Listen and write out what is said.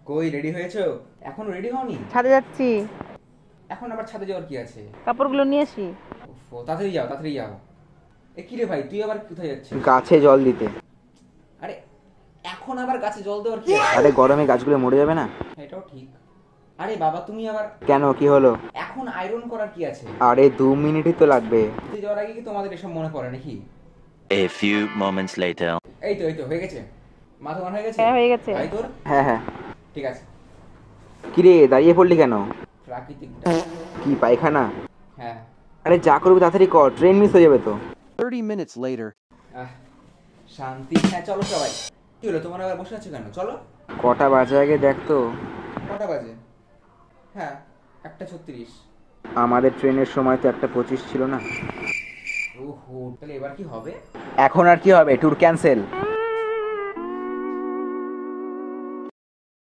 কই রেডি হয়েছো? এখনো রেডি হওনি? ছাদে যাচ্ছি। এখন আবার ছাদে যাওয়ার কি আছে? কাপড়গুলো নিয়ে আসি। উফ, তাড়াতাড়ি যাও তাড়াতাড়ি যাও। এ কি রে ভাই, তুই আবার কোথায় যাচ্ছিস? গাছে জল দিতে। আরে, এখন আবার গাছে জল দেওয়ার কি আছে? আরে গরমে গাছগুলো মরে যাবে না? এটাও ঠিক। আরে বাবা, তুমি আবার কেন, কি হলো? এখন আয়রন করার কি আছে? আরে 2 মিনিটই তো লাগবে। তুই যাওয়ার আগে কি তোমাদের এসব মনে পড়ে নাকি? A few moments later. এই তো হয়ে গেছে। মাথা মনে হয়ে গেছে? হ্যাঁ, হয়ে গেছে। ভাই তোর? হ্যাঁ হ্যাঁ। ঠিক আছে। কিরে দাঁড়িয়ে পড়লি কেন? প্রাকৃতিক কি পায়খানা? হ্যাঁ। আরে যা করবি তাড়াতাড়ি কর, ট্রেন মিস হয়ে যাবে তো। 30 minutes later. আহ, শান্তি। হ্যাঁ চলো সবাই। কি হলো, তোমার আবার বসে আছো কেন? চলো। কটা বাজে আগে দেখ তো। কটা বাজে? হ্যাঁ, 1:36। আমাদের ট্রেনের সময় তো 1:25 ছিল না? ওহো, তাহলে এবার কি হবে? এখন আর কি হবে, ট্যুর ক্যান্সেল।